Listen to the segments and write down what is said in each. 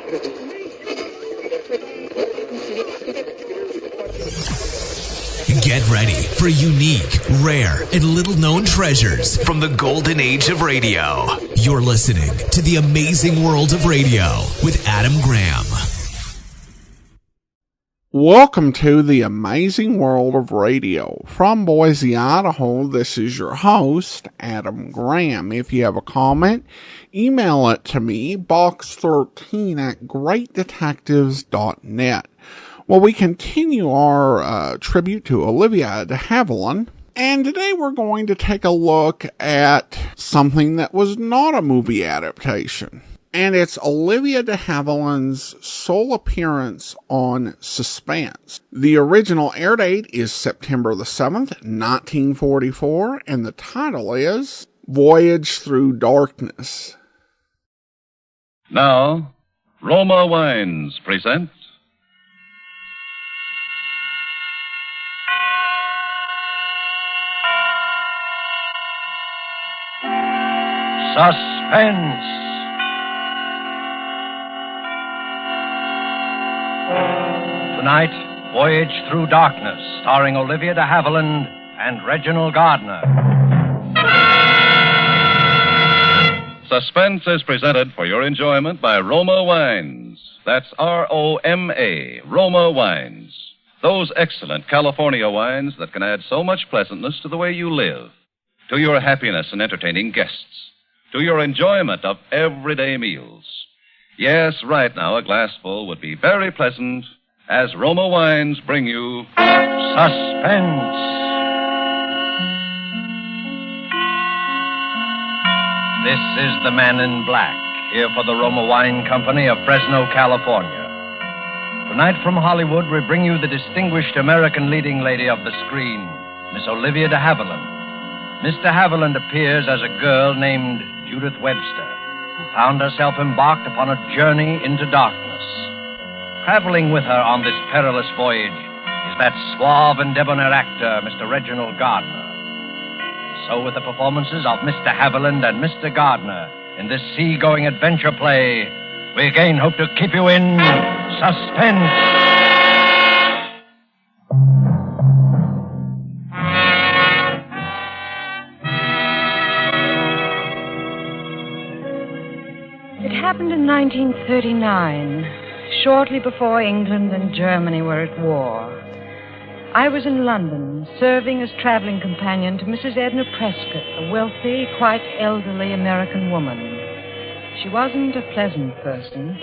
Get ready for unique, rare, and little-known treasures from the golden age of radio. You're listening to The Amazing World of Radio with Adam Graham. Welcome to The Amazing World of Radio. From Boise, Idaho, this is your host, Adam Graham. If you have a comment, email it to me, box13@greatdetectives.net. Well, we continue our tribute to Olivia De Havilland, and today we're going to take a look at something that was not a movie adaptation. And it's Olivia De Havilland's sole appearance on Suspense. The original air date is September the 7th, 1944, and the title is Voyage Through Darkness. Now, Roma Wines present Suspense. Tonight, Voyage Through Darkness, starring Olivia De Havilland and Reginald Gardner. Suspense is presented for your enjoyment by Roma Wines. That's R-O-M-A, Roma Wines. Those excellent California wines that can add so much pleasantness to the way you live, to your happiness in entertaining guests, to your enjoyment of everyday meals. Yes, right now a glassful would be very pleasant as Roma Wines bring you Suspense. This is the Man in Black, here for the Roma Wine Company of Fresno, California. Tonight from Hollywood, we bring you the distinguished American leading lady of the screen, Miss Olivia De Havilland. Miss De Havilland appears as a girl named Judith Webster, who found herself embarked upon a journey into darkness. Traveling with her on this perilous voyage is that suave and debonair actor, Mr. Reginald Gardner. So with the performances of Miss De Havilland and Mr. Gardner in this sea-going adventure play, we again hope to keep you in suspense. It happened in 1939, shortly before England and Germany were at war. I was in London, serving as traveling companion to Mrs. Edna Prescott, a wealthy, quite elderly American woman. She wasn't a pleasant person,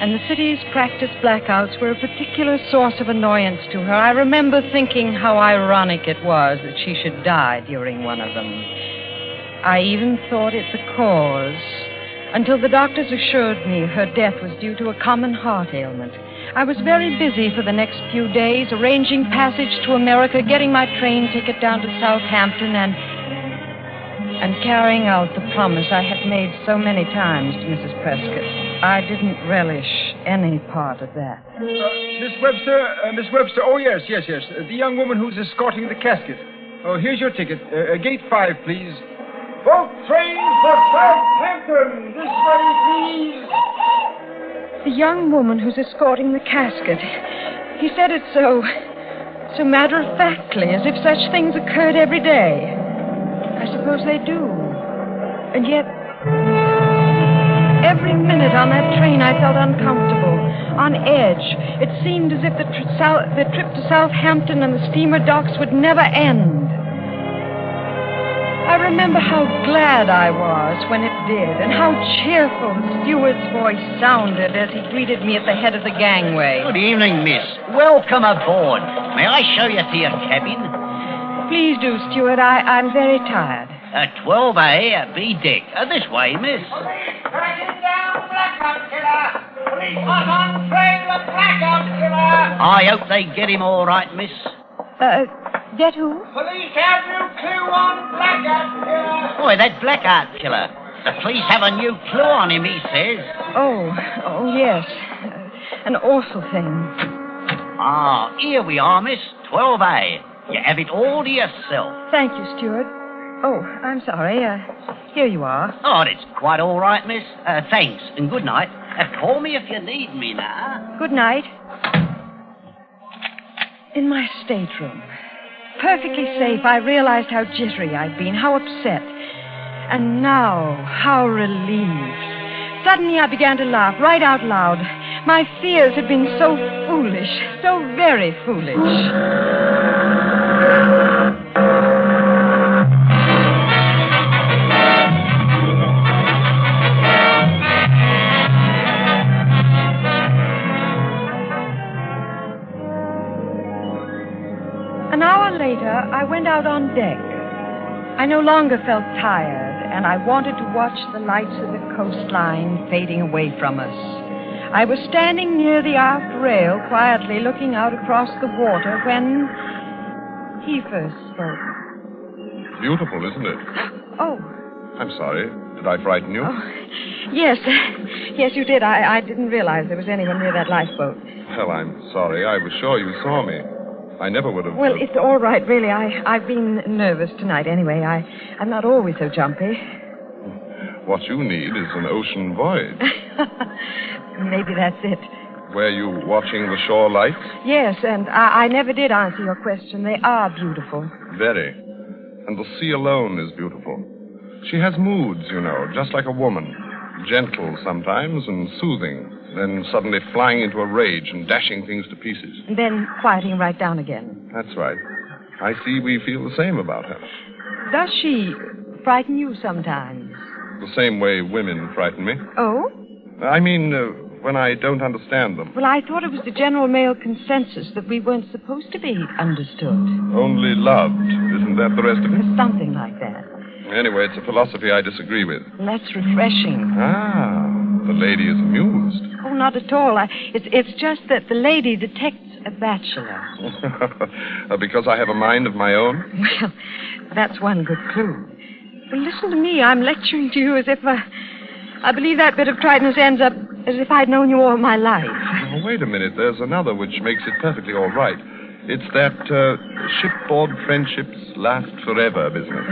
and the city's practiced blackouts were a particular source of annoyance to her. I remember thinking how ironic it was that she should die during one of them. I even thought it the cause, until the doctors assured me her death was due to a common heart ailment. I was very busy for the next few days, arranging passage to America, getting my train ticket down to Southampton, and carrying out the promise I had made so many times to Mrs. Prescott. I didn't relish any part of that. Miss Webster, oh, yes. The young woman who's escorting the casket. Oh, here's your ticket. Gate 5, please. Boat train for Southampton! This way, please! The young woman who's escorting the casket. He said it so matter-of-factly, as if such things occurred every day. I suppose they do. And yet, every minute on that train I felt uncomfortable, on edge. It seemed as if the trip to Southampton and the steamer docks would never end. I remember how glad I was when it did, and how cheerful the steward's voice sounded as he greeted me at the head of the gangway. Good evening, miss. Welcome aboard. May I show you to your cabin? Please do, steward. I'm very tired. 12A, B deck. This way, miss. Tracking down blackout killer. Police hot on trail the blackout killer. I hope they get him all right, miss. Get who? Police have new clue on blackout killer. Boy, that blackout killer. The police have a new clue on him, he says. Oh, yes. An awful thing. Ah, here we are, miss. 12A. You have it all to yourself. Thank you, steward. Oh, I'm sorry. Here you are. Oh, it's quite all right, miss. Thanks, and good night. Call me if you need me now. Good night. In my stateroom, perfectly safe, I realized how jittery I'd been, how upset. And now, how relieved. Suddenly I began to laugh right out loud. My fears had been so foolish, so very foolish. An hour later, I went out on deck. I no longer felt tired, and I wanted to watch the lights of the coastline fading away from us. I was standing near the aft rail, quietly looking out across the water, when he first spoke. Beautiful, isn't it? Oh. I'm sorry. Did I frighten you? Oh. Yes. Yes, you did. I didn't realize there was anyone near that lifeboat. Well, I'm sorry. I was sure you saw me. I never would have... Well, it's all right, really. I've been nervous tonight anyway. I'm not always so jumpy. What you need is an ocean voyage. Maybe that's it. Were you watching the shore lights? Yes, and I never did answer your question. They are beautiful. Very. And the sea alone is beautiful. She has moods, you know, just like a woman. Gentle sometimes and soothing. Then suddenly flying into a rage and dashing things to pieces. And then quieting right down again. That's right. I see we feel the same about her. Does she frighten you sometimes? The same way women frighten me. Oh? I mean, when I don't understand them. Well, I thought it was the general male consensus that we weren't supposed to be understood. Only loved. Isn't that the rest of it? Something like that. Anyway, it's a philosophy I disagree with. And that's refreshing. Ah, the lady is amused. Oh, not at all. It's just that the lady detects a bachelor. Because I have a mind of my own? Well, that's one good clue. But listen to me. I'm lecturing to you as if I believe that bit of triteness ends up as if I'd known you all my life. Oh, wait a minute. There's another which makes it perfectly all right. It's that shipboard friendships last forever business.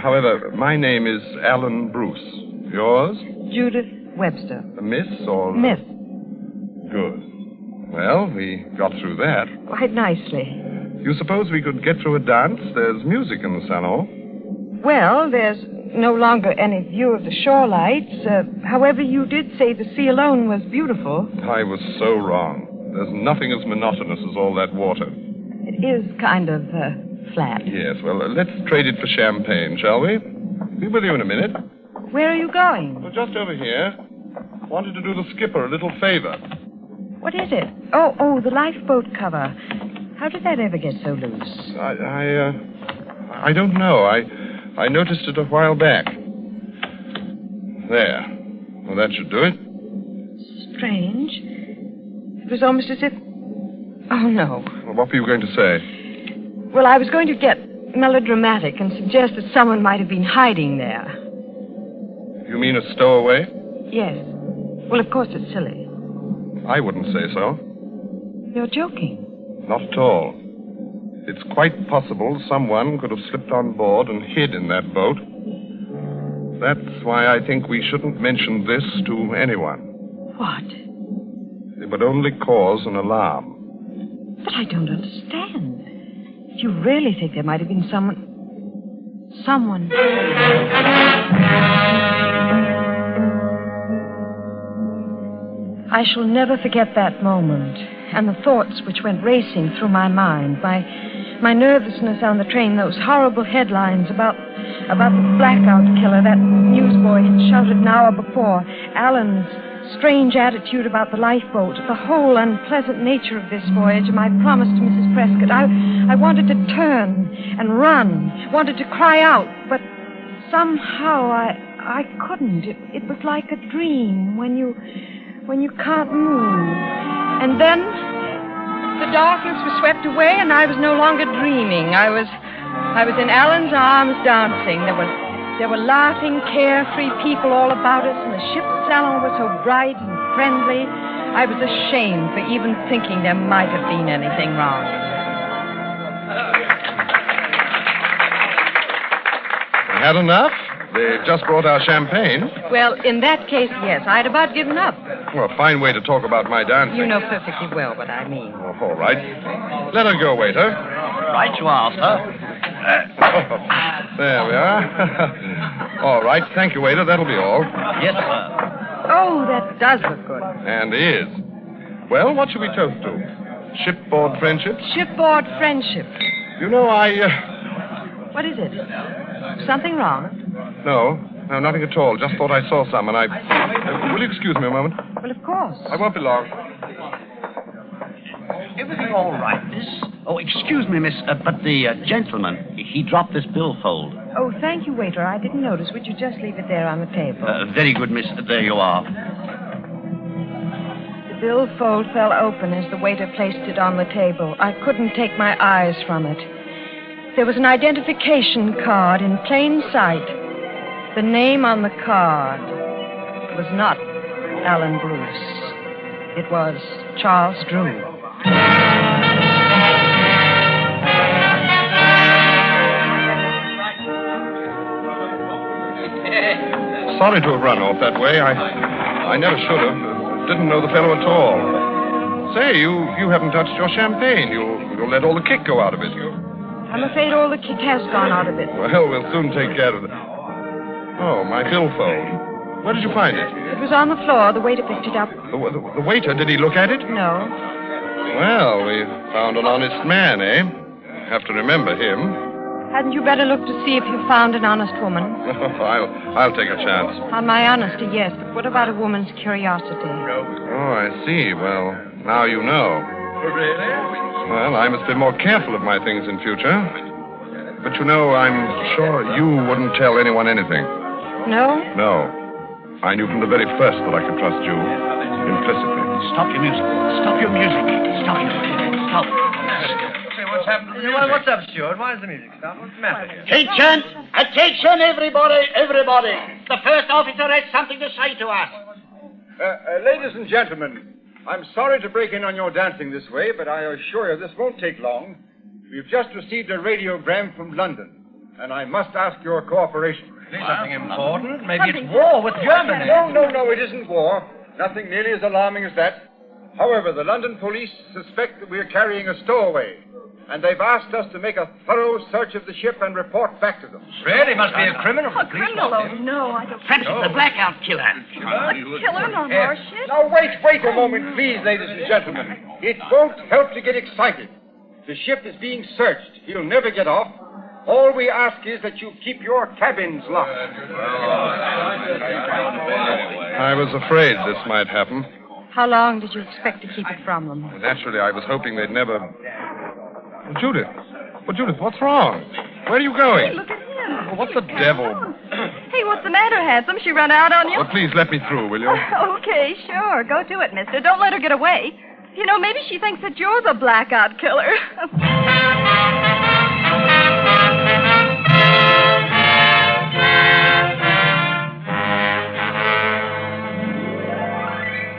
However, my name is Alan Bruce. Yours? Judith Webster. A miss or... Miss. Good. Well, we got through that. Quite nicely. You suppose we could get through a dance? There's music in the salon. Well, there's no longer any view of the shore lights. However, you did say the sea alone was beautiful. I was so wrong. There's nothing as monotonous as all that water. It is kind of flat. Yes, well, let's trade it for champagne, shall we? Be with you in a minute. Where are you going? Well, just over here. Wanted to do the skipper a little favor. What is it? Oh, the lifeboat cover. How did that ever get so loose? I don't know. I noticed it a while back. There. Well, that should do it. Strange. It was almost as if... Oh, no. Well, what were you going to say? Well, I was going to get melodramatic and suggest that someone might have been hiding there. You mean a stowaway? Yes. Well, of course it's silly. I wouldn't say so. You're joking. Not at all. It's quite possible someone could have slipped on board and hid in that boat. That's why I think we shouldn't mention this to anyone. What? It would only cause an alarm. But I don't understand. If you really think there might have been someone... I shall never forget that moment and the thoughts which went racing through my mind. My nervousness on the train, those horrible headlines about the blackout killer that newsboy had shouted an hour before, Alan's strange attitude about the lifeboat, the whole unpleasant nature of this voyage, and my promise to Mrs. Prescott. I wanted to turn and run, wanted to cry out, but somehow I couldn't. It was like a dream when you can't move. And then the darkness was swept away, and I was no longer dreaming. I was in Alan's arms dancing. There were laughing, carefree people all about us, and the ship's salon was so bright and friendly. I was ashamed for even thinking there might have been anything wrong. Had enough? They've just brought our champagne. Well, in that case, yes. I'd about given up. Well, a fine way to talk about my dancing. You know perfectly well what I mean. Oh, all right. Let her go, waiter. Right you are, sir. There we are. All right. Thank you, waiter. That'll be all. Yes, sir. Oh, that does look good. And is. Well, what should we toast to? Shipboard friendship? Shipboard friendship. You know, What is it? Something wrong? No, nothing at all. Just thought I saw some, and will you excuse me a moment? Well, of course. I won't be long. Everything all right, miss? Oh, excuse me, miss, but the gentleman, he dropped this billfold. Oh, thank you, waiter. I didn't notice. Would you just leave it there on the table? Very good, miss. There you are. The billfold fell open as the waiter placed it on the table. I couldn't take my eyes from it. There was an identification card in plain sight. The name on the card was not Alan Bruce. It was Charles Drew. Sorry to have run off that way. I never should have. Didn't know the fellow at all. Say, you haven't touched your champagne. You'll let all the kick go out of it. I'm afraid all the kick has gone out of it. Well, we'll soon take care of it. Oh, my billfold. Where did you find it? It was on the floor. The waiter picked it up. The waiter, did he look at it? No. Well, we found an honest man, eh? Have to remember him. Hadn't you better look to see if you found an honest woman? I'll take a chance. On my honesty, yes. But what about a woman's curiosity? Oh, I see. Well, now you know. Really? Well, I must be more careful of my things in future. But you know, I'm sure you wouldn't tell anyone anything. No? No. I knew from the very first that I could trust you implicitly. Stop your music. Stop your music. Stop it. Stop. Say, what's happening? What's up, Stuart? Why is the music stop? What's the matter here? Attention, everybody. The first officer has something to say to us. Ladies and gentlemen, I'm sorry to break in on your dancing this way, but I assure you this won't take long. We've just received a radiogram from London, and I must ask your cooperation. Something important? Maybe it's war with Germany. No, it isn't war. Nothing nearly as alarming as that. However, the London police suspect that we're carrying a stowaway, and they've asked us to make a thorough search of the ship and report back to them. Really? Must be a criminal. A criminal? Oh, no, I don't... Francis, the blackout killer. A killer on our ship? Now, wait a moment, please, ladies and gentlemen. It won't help to get excited. The ship is being searched. He'll never get off. All we ask is that you keep your cabins locked. I was afraid this might happen. How long did you expect to keep it from them? Naturally, I was hoping they'd never... Judith. Well, Judith, what's wrong? Where are you going? Hey, look at him. Well, what the devil? Hey, what's the matter, handsome? She run out on you? Well, please let me through, will you? Okay, sure. Go to it, mister. Don't let her get away. You know, maybe she thinks that you're the blackout killer.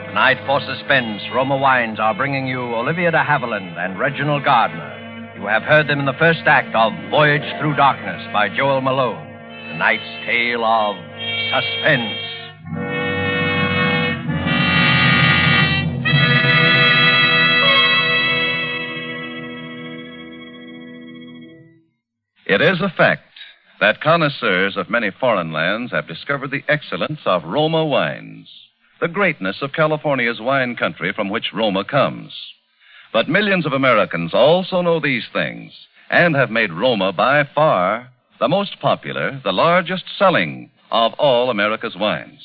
Tonight for Suspense, Roma Wines are bringing you Olivia De Havilland and Reginald Gardner. You have heard them in the first act of Voyage Through Darkness by Joel Malone, tonight's tale of Suspense. It is a fact that connoisseurs of many foreign lands have discovered the excellence of Roma wines, the greatness of California's wine country from which Roma comes. But millions of Americans also know these things and have made Roma by far the most popular, the largest selling of all America's wines.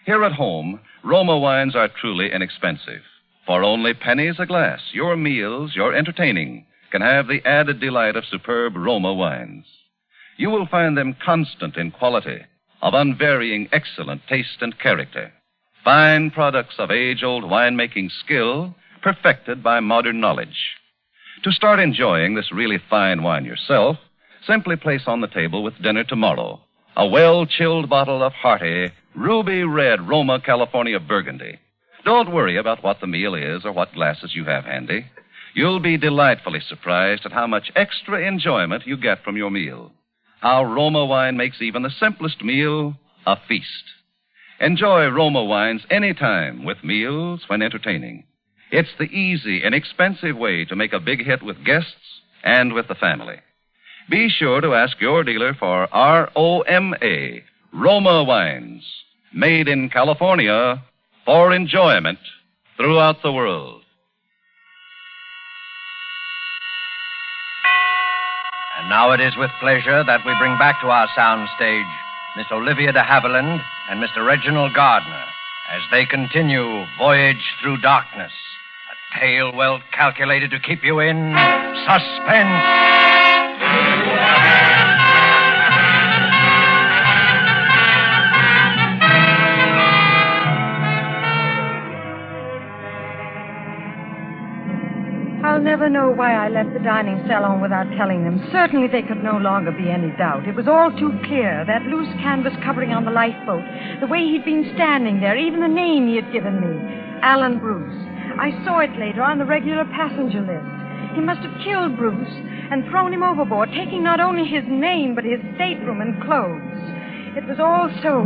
Here at home, Roma wines are truly inexpensive. For only pennies a glass, your meals, your entertaining can have the added delight of superb Roma wines. You will find them constant in quality, of unvarying excellent taste and character. Fine products of age-old winemaking skill, perfected by modern knowledge. To start enjoying this really fine wine yourself, simply place on the table with dinner tomorrow a well-chilled bottle of hearty, ruby red Roma California Burgundy. Don't worry about what the meal is or what glasses you have handy. You'll be delightfully surprised at how much extra enjoyment you get from your meal. how Roma wine makes even the simplest meal a feast. Enjoy Roma wines anytime with meals when entertaining. It's the easy, inexpensive way to make a big hit with guests and with the family. Be sure to ask your dealer for ROMA, Roma wines, made in California for enjoyment throughout the world. And now it is with pleasure that we bring back to our sound stage Miss Olivia De Havilland and Mr. Reginald Gardner as they continue Voyage Through Darkness, a tale well calculated to keep you in suspense. I'll never know why I left the dining salon without telling them. Certainly there could no longer be any doubt. It was all too clear. That loose canvas covering on the lifeboat, the way he'd been standing there, even the name he had given me, Alan Bruce. I saw it later on the regular passenger list. He must have killed Bruce and thrown him overboard, taking not only his name, but his stateroom and clothes. It was all so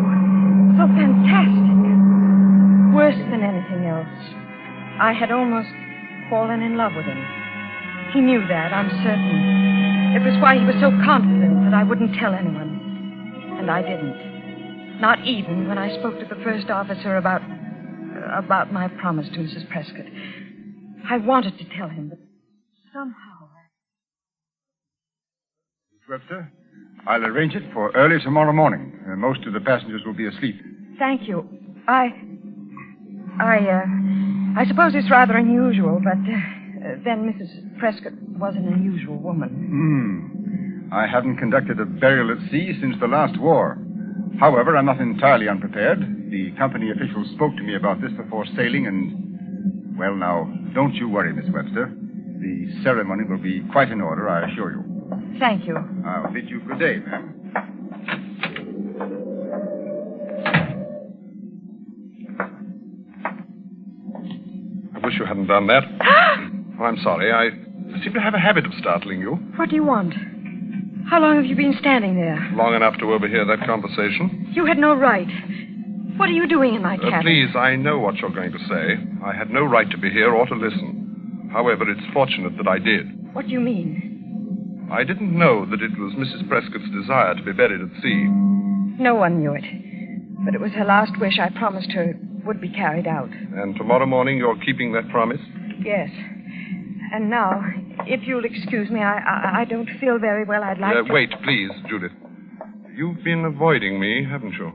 fantastic. Worse than anything else. I had almost fallen in love with him. He knew that, I'm certain. It was why he was so confident that I wouldn't tell anyone. And I didn't. Not even when I spoke to the first officer about my promise to Mrs. Prescott. I wanted to tell him, but somehow Miss Webster, I'll arrange it for early tomorrow morning. Most of the passengers will be asleep. Thank you. I suppose it's rather unusual, but then Mrs. Prescott was an unusual woman. I haven't conducted a burial at sea since the last war. However, I'm not entirely unprepared. The company officials spoke to me about this before sailing, and, well, now, don't you worry, Miss Webster. The ceremony will be quite in order, I assure you. Thank you. I'll bid you good day, ma'am. I wish you hadn't done that. Oh, I'm sorry. I seem to have a habit of startling you. What do you want? How long have you been standing there? Long enough to overhear that conversation. You had no right. What are you doing in my cabin? Please, I know what you're going to say. I had no right to be here or to listen. However, it's fortunate that I did. What do you mean? I didn't know that it was Mrs. Prescott's desire to be buried at sea. No one knew it. But it was her last wish. I promised her it would be carried out. And tomorrow morning you're keeping that promise? Yes. And now, if you'll excuse me, I don't feel very well. I'd like to... Wait, please, Judith. You've been avoiding me, haven't you?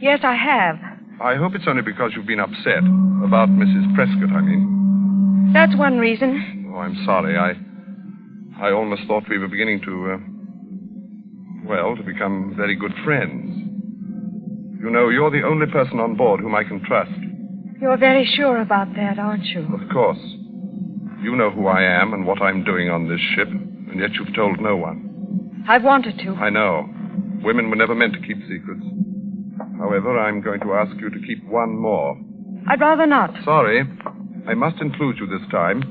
Yes, I have. I hope it's only because you've been upset. About Mrs. Prescott, I mean. That's one reason. Oh, I'm sorry. I almost thought we were beginning to become very good friends. You know, you're the only person on board whom I can trust. You're very sure about that, aren't you? Of course. You know who I am and what I'm doing on this ship, and yet you've told no one. I've wanted to. I know. Women were never meant to keep secrets. However, I'm going to ask you to keep one more. I'd rather not. Sorry. I must include you this time.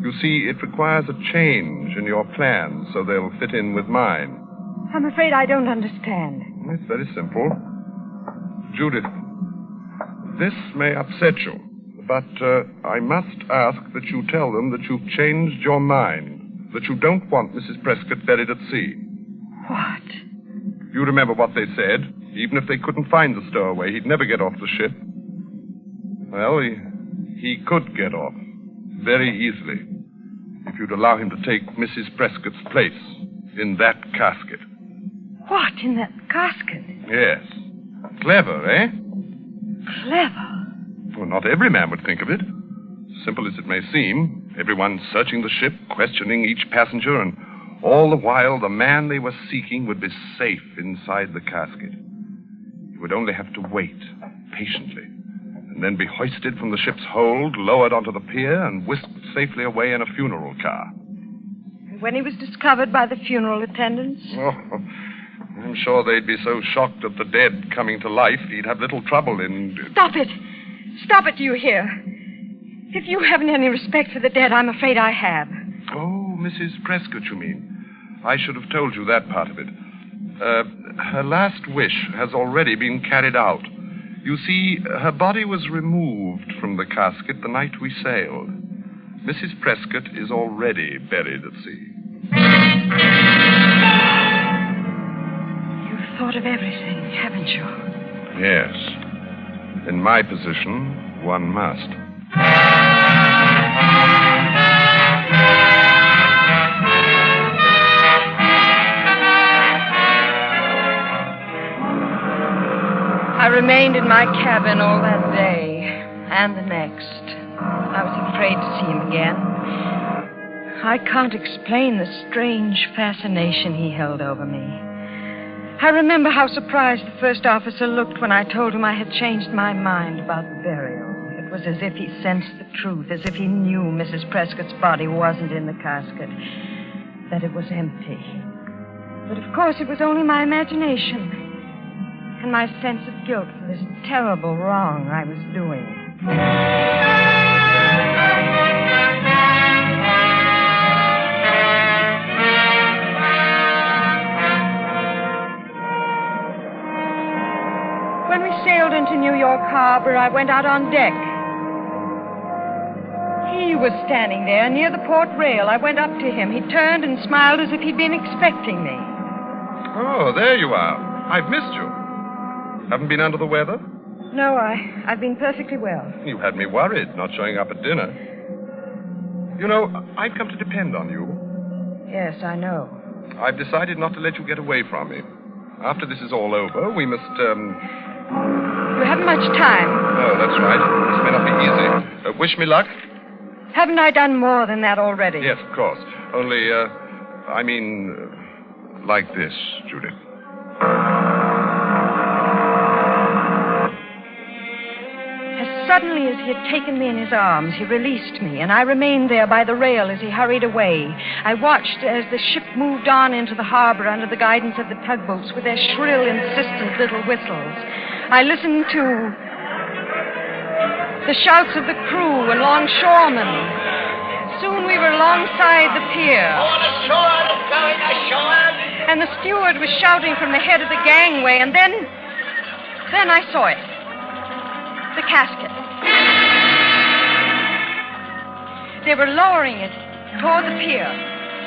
You see, it requires a change in your plans so they'll fit in with mine. I'm afraid I don't understand. It's very simple. Judith, this may upset you, but I must ask that you tell them that you've changed your mind, that you don't want Mrs. Prescott buried at sea. What? You remember what they said? Even if they couldn't find the stowaway, he'd never get off the ship. Well, he could get off, very easily, if you'd allow him to take Mrs. Prescott's place in that casket. What, in that casket? Yes. Clever, eh? Clever? Well, not every man would think of it. Simple as it may seem, everyone searching the ship, questioning each passenger, and all the while the man they were seeking would be safe inside the casket. He would only have to wait, patiently, and then be hoisted from the ship's hold, lowered onto the pier, and whisked safely away in a funeral car. And when he was discovered by the funeral attendants? Oh, I'm sure they'd be so shocked at the dead coming to life, he'd have little trouble in... Stop it! Stop it, do you hear? If you haven't any respect for the dead, I'm afraid I have. Oh, Mrs. Prescott, you mean? I should have told you that part of it. Her last wish has already been carried out. You see, her body was removed from the casket the night we sailed. Mrs. Prescott is already buried at sea. You've thought of everything, haven't you? Yes. In my position, one must. I remained in my cabin all that day and the next. I was afraid to see him again. I can't explain the strange fascination he held over me. I remember how surprised the first officer looked when I told him I had changed my mind about the burial. It was as if he sensed the truth, as if he knew Mrs. Prescott's body wasn't in the casket, that it was empty. But of course it was only my imagination and my sense of guilt for this terrible wrong I was doing. When we sailed into New York Harbor, I went out on deck. He was standing there near the port rail. I went up to him. He turned and smiled as if he'd been expecting me. Oh, there you are. I've missed you. Haven't been under the weather? No, I've been perfectly well. You had me worried, not showing up at dinner. You know, I've come to depend on you. Yes, I know. I've decided not to let you get away from me. After this is all over, we must, You haven't much time. Oh, that's right. This may not be easy. Wish me luck? Haven't I done more than that already? Yes, of course. Only, like this, Judith. As suddenly as he had taken me in his arms, he released me, and I remained there by the rail as he hurried away. I watched as the ship moved on into the harbor under the guidance of the tugboats with their shrill, insistent little whistles. I listened to the shouts of the crew and longshoremen. Soon we were alongside the pier. Going ashore, going ashore. And the steward was shouting from the head of the gangway, and then I saw it. The casket. They were lowering it toward the pier.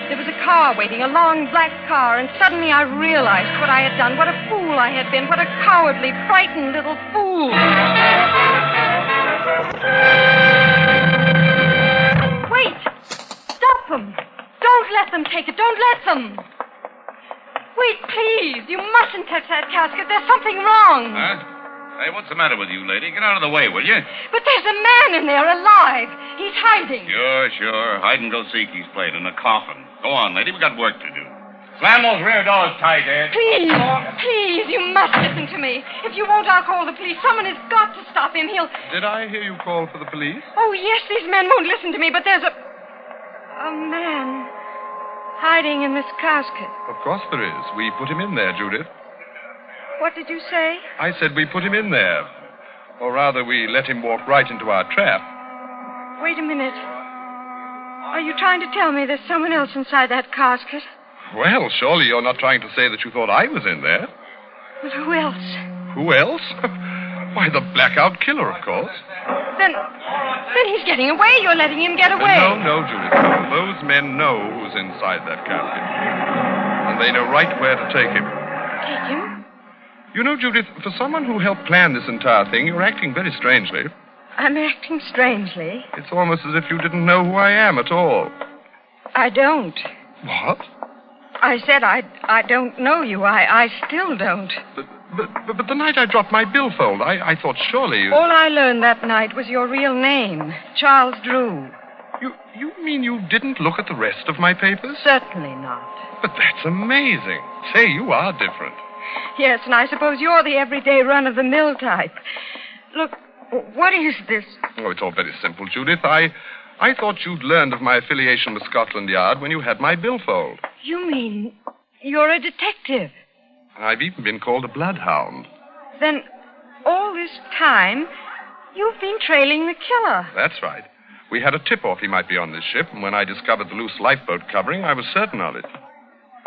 There was a car waiting, a long black car, and suddenly I realized what I had done, what a fool I had been, what a cowardly, frightened little fool. Wait! Stop them! Don't let them take it! Don't let them! Wait, please! You mustn't touch that casket. There's something wrong. Huh? Hey, what's the matter with you, lady? Get out of the way, will you? But there's a man in there alive. He's hiding. Sure. Hide and go seek he's played in a coffin. Go on, lady. We got work to do. Slam those rear doors tight, Ed. Please, you must listen to me. If you won't, I'll call the police. Someone has got to stop him. Did I hear you call for the police? Oh, yes, these men won't listen to me, but there's a man hiding in this casket. Of course there is. We put him in there, Judith. What did you say? I said we put him in there. Or rather, we let him walk right into our trap. Wait a minute. Are you trying to tell me there's someone else inside that casket? Well, surely you're not trying to say that you thought I was in there. But who else? Who else? Why, the blackout killer, of course. Then he's getting away. You're letting him get away. No, Judith. No. Those men know who's inside that casket. And they know right where to take him. Take him? You know, Judith, for someone who helped plan this entire thing, you're acting very strangely. I'm acting strangely? It's almost as if you didn't know who I am at all. I don't. What? I said I don't know you. I still don't. But the night I dropped my billfold, I thought surely you... All I learned that night was your real name, Charles Drew. You mean you didn't look at the rest of my papers? Certainly not. But that's amazing. Say, you are different. Yes, and I suppose you're the everyday run-of-the-mill type. Look, what is this? Oh, it's all very simple, Judith. I thought you'd learned of my affiliation with Scotland Yard when you had my billfold. You mean you're a detective? I've even been called a bloodhound. Then all this time, you've been trailing the killer. That's right. We had a tip-off he might be on this ship, and when I discovered the loose lifeboat covering, I was certain of it.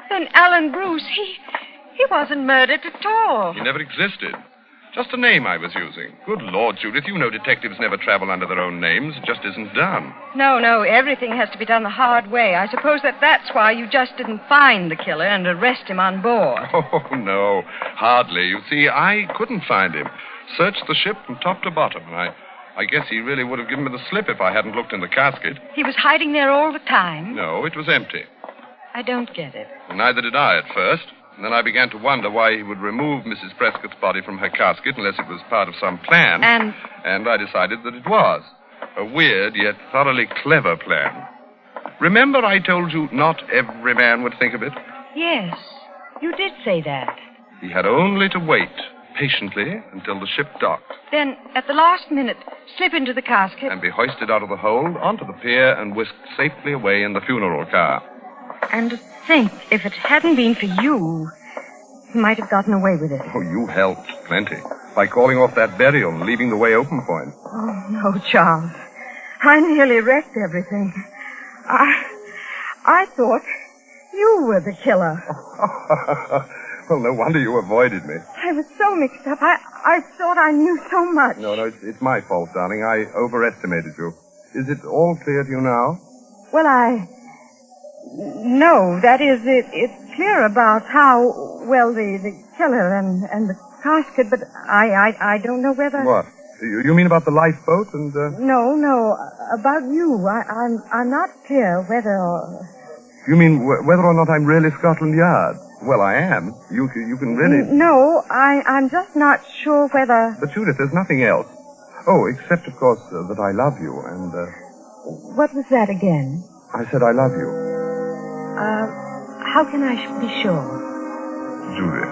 Then Alan Bruce, He wasn't murdered at all. He never existed. Just a name I was using. Good Lord, Judith, you know detectives never travel under their own names. It just isn't done. No, everything has to be done the hard way. I suppose that's why you just didn't find the killer and arrest him on board. Oh, no, hardly. You see, I couldn't find him. Searched the ship from top to bottom, and I guess he really would have given me the slip if I hadn't looked in the casket. He was hiding there all the time? No, it was empty. I don't get it. Well, neither did I at first. And then I began to wonder why he would remove Mrs. Prescott's body from her casket unless it was part of some plan. And I decided that it was. A weird yet thoroughly clever plan. Remember I told you not every man would think of it? Yes, you did say that. He had only to wait patiently until the ship docked. Then, at the last minute, slip into the casket. And be hoisted out of the hold onto the pier and whisked safely away in the funeral car. And to think, if it hadn't been for you, he might have gotten away with it. Oh, you helped plenty. By calling off that burial and leaving the way open for him. Oh, no, Charles. I nearly wrecked everything. I thought you were the killer. Well, no wonder you avoided me. I was so mixed up. I thought I knew so much. No, it's my fault, darling. I overestimated you. Is it all clear to you now? Well, No, that is, it's clear about how, well, the killer and the casket, but I don't know whether... What? You mean about the lifeboat and... No, about you. I'm not clear whether... You mean whether or not I'm really Scotland Yard? Well, I am. You can really... No, I'm just not sure whether... But, Judith, there's nothing else. Oh, except, of course, that I love you, and... What was that again? I said I love you. How can I be sure? Judith,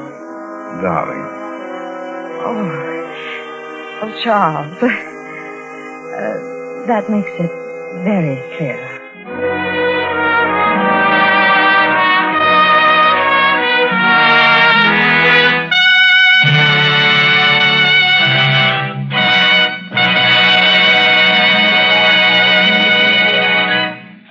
darling. Oh, Charles. That makes it very clear.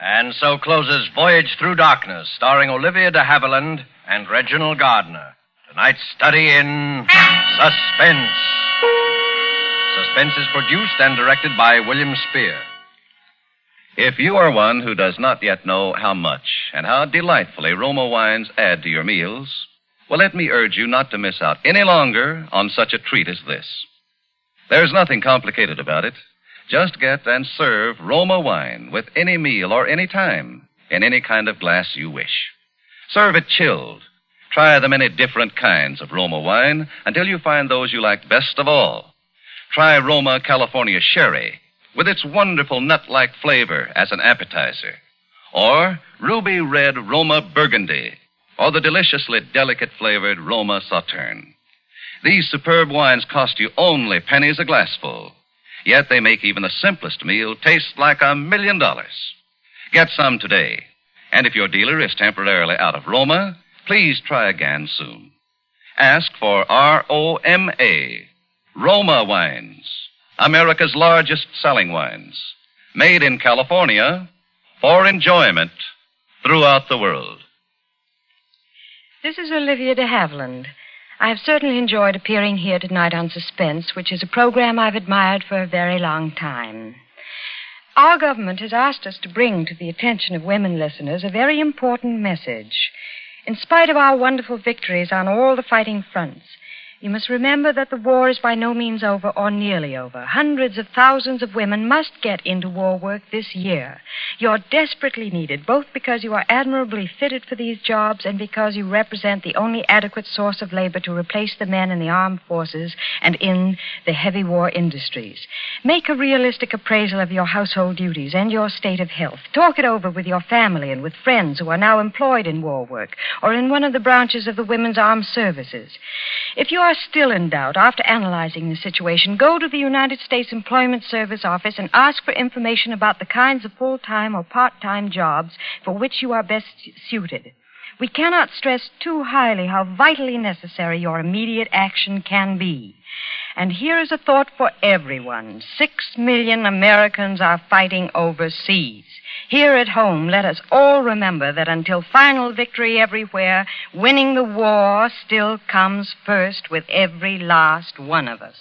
And so closes Voyage Through Darkness, starring Olivia De Havilland and Reginald Gardner. Tonight's study in Suspense. Suspense is produced and directed by William Spear. If you are one who does not yet know how much and how delightfully Roma wines add to your meals, well, let me urge you not to miss out any longer on such a treat as this. There's nothing complicated about it. Just get and serve Roma wine with any meal or any time in any kind of glass you wish. Serve it chilled. Try the many different kinds of Roma wine until you find those you like best of all. Try Roma California Sherry with its wonderful nut-like flavor as an appetizer. Or Ruby Red Roma Burgundy, or the deliciously delicate-flavored Roma Sauterne. These superb wines cost you only pennies a glassful. Yet they make even the simplest meal taste like $1 million. Get some today. And if your dealer is temporarily out of Roma, please try again soon. Ask for ROMA, Roma Wines, America's largest selling wines. Made in California for enjoyment throughout the world. This is Olivia De Havilland. I have certainly enjoyed appearing here tonight on Suspense, which is a program I've admired for a very long time. Our government has asked us to bring to the attention of women listeners a very important message. In spite of our wonderful victories on all the fighting fronts, you must remember that the war is by no means over or nearly over. Hundreds of thousands of women must get into war work this year. You're desperately needed, both because you are admirably fitted for these jobs and because you represent the only adequate source of labor to replace the men in the armed forces and in the heavy war industries. Make a realistic appraisal of your household duties and your state of health. Talk it over with your family and with friends who are now employed in war work or in one of the branches of the Women's Armed Services. If you are still in doubt after analyzing the situation, go to the United States Employment Service office and ask for information about the kinds of full-time or part-time jobs for which you are best suited. We cannot stress too highly how vitally necessary your immediate action can be. And here is a thought for everyone. 6 million Americans are fighting overseas. Here at home, let us all remember that until final victory everywhere, winning the war still comes first with every last one of us.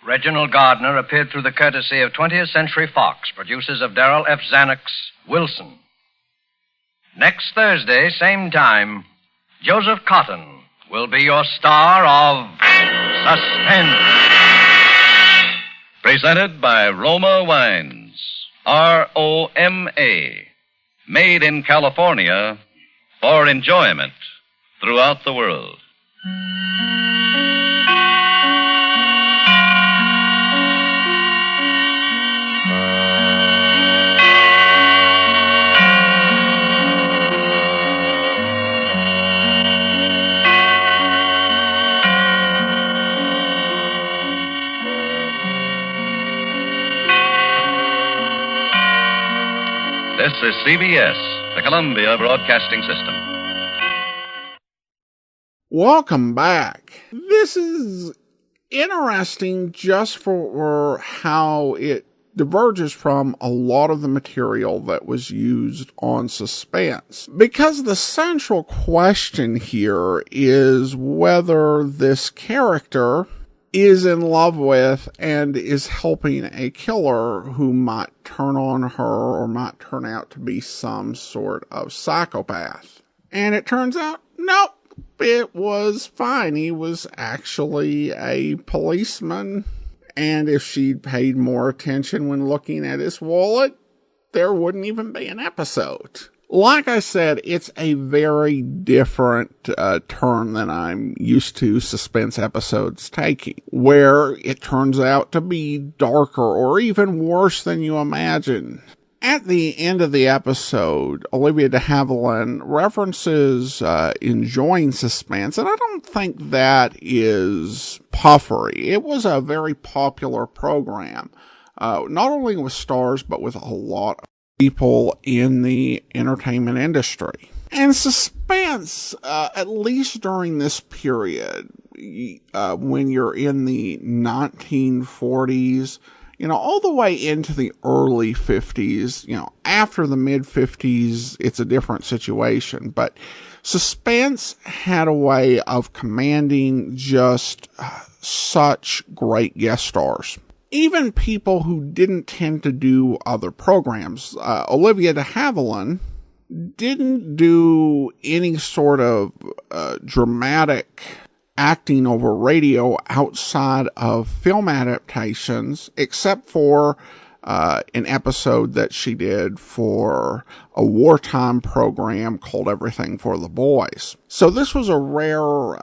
Reginald Gardner appeared through the courtesy of 20th Century Fox, producers of Darrell F. Zanuck's Wilson. Next Thursday, same time, Joseph Cotton will be your star of Suspense. Presented by Roma Wines. R-O-M-A. Made in California for enjoyment throughout the world. This is CBS, the Columbia Broadcasting System. Welcome back. This is interesting just for how it diverges from a lot of the material that was used on Suspense. Because the central question here is whether this character is in love with and is helping a killer who might turn on her or might turn out to be some sort of psychopath. And it turns out, nope, it was fine. He was actually a policeman. And if she'd paid more attention when looking at his wallet, there wouldn't even be an episode. Like I said, it's a very different turn than I'm used to Suspense episodes taking, where it turns out to be darker or even worse than you imagine. At the end of the episode, Olivia De Havilland references enjoying Suspense, and I don't think that is puffery. It was a very popular program, not only with stars, but with a lot of people in the entertainment industry. And Suspense, at least during this period, when you're in the 1940s, all the way into the early 50s, after the mid-50s, it's a different situation. But Suspense had a way of commanding just such great guest stars. Even people who didn't tend to do other programs. Olivia De Havilland didn't do any sort of dramatic acting over radio outside of film adaptations, except for an episode that she did for a wartime program called Everything for the Boys. So this was a rare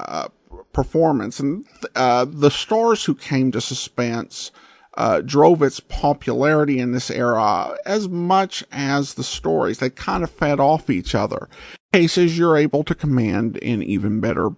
performance, and the stars who came to Suspense drove its popularity in this era as much as the stories. They kind of fed off each other. In cases, you're able to command an even better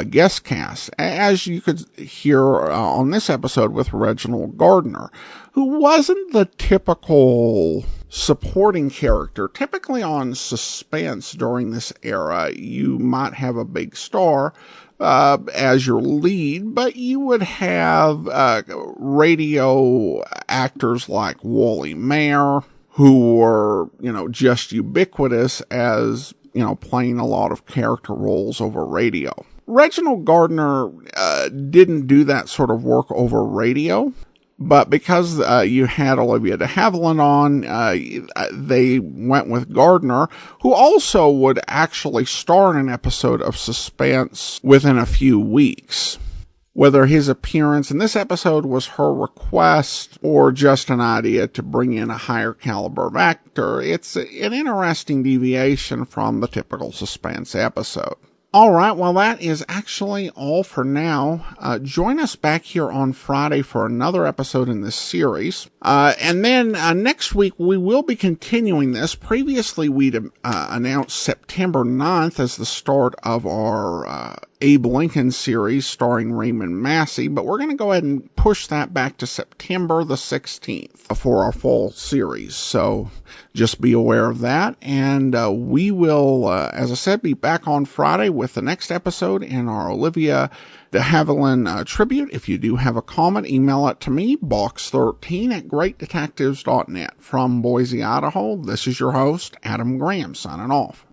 guest cast, as you could hear on this episode with Reginald Gardner, who wasn't the typical supporting character. Typically on Suspense during this era, you might have a big star as your lead, but you would have radio actors like Wally Mayer, who were, just ubiquitous as, playing a lot of character roles over radio. Reginald Gardner didn't do that sort of work over radio, but because you had Olivia De Havilland on, they went with Gardner, who also would actually star in an episode of Suspense within a few weeks. Whether his appearance in this episode was her request or just an idea to bring in a higher caliber of actor, it's an interesting deviation from the typical Suspense episode. All right, well, that is actually all for now. Join us back here on Friday for another episode in this series. And then next week, we will be continuing this. Previously, we'd announced September 9th as the start of our Abe Lincoln series starring Raymond Massey, but we're going to go ahead and push that back to September the 16th for our fall series. So just be aware of that. And we will, as I said, be back on Friday with the next episode in our Olivia De Havilland tribute. If you do have a comment, email it to me, box13@greatdetectives.net. From Boise, Idaho, this is your host, Adam Graham, signing off.